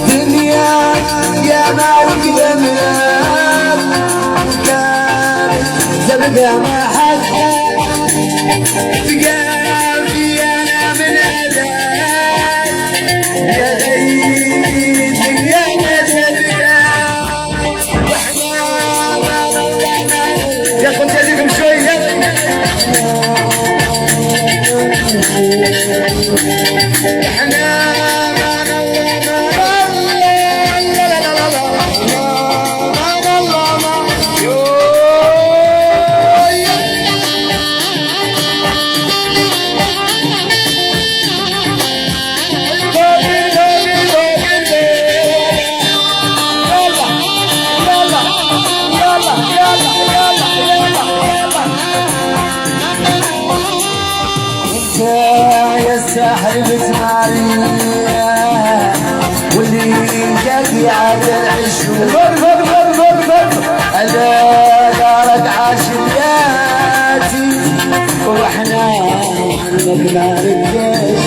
دنيا يا مالك الأملاك كانت تبقى ما حد تقافي أنا من أذاك يا غيث يا نسلنا وإحنا ما ضلنا يا أخوان تزيدكم شوية احنا ما يا الساحل بتماريا واللي قلبي عاد العشوق على دارك عاشقاتي واحنا نجمع الجيش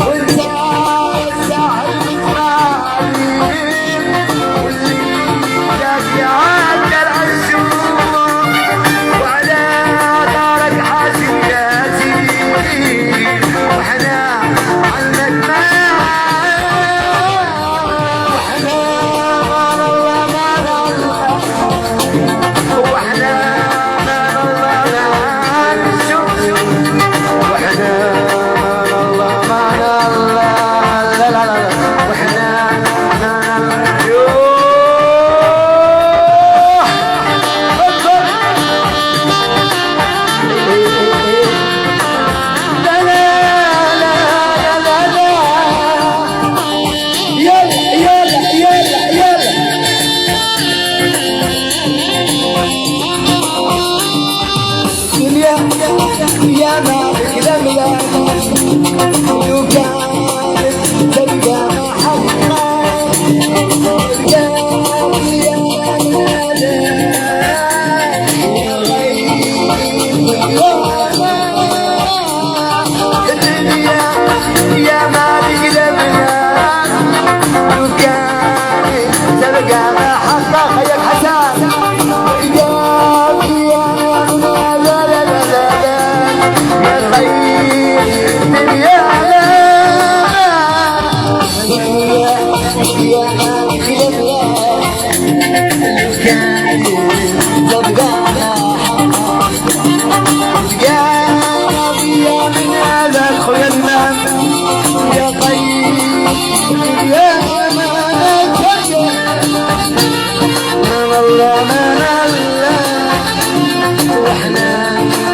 وانت الساحل بتماريا واللي قلبي عاد العشوق وعلى دارك عاشقاتي واحنا عنك ما واحنا مان الله مان الله واحنا مان الله مان الشوق واحنا مان الله مان الله لا لا لا واحنا مان الله يا مالك الأملاك لو كانت تبقى ما حقنا يا مالك الأملاك لو كانت تبقى ما حقنا خيك حسان يا طيب يا مالك من الله من الله واحنا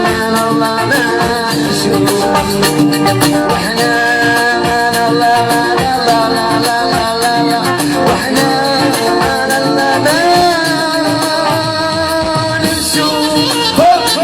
من الله ما نشوف واحنا من الله من الله لا لا لا لا لا واحنا من الله ما نشوف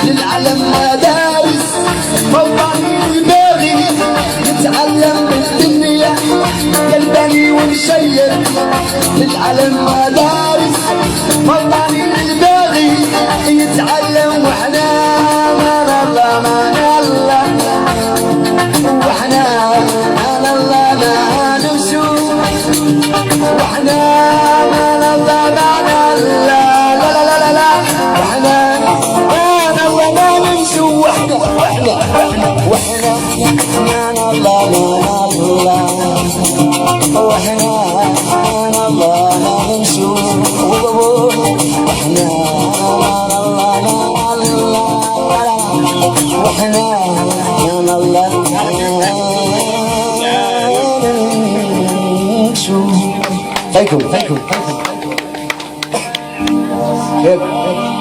للعلم مدارس موطني دماغي يتعلم بالدنيا قلبني ونشير للعلم مدارس موطني دماغي يتعلم واحنا من الله من الله واحنا من الله ما نشوف واحنا من الله من الله لا لا لا لا واحنا واحنا من الله من الله واحنا من الله ما نشوف واحنا من الله من الله واحنا من الله نشوف. Thank you.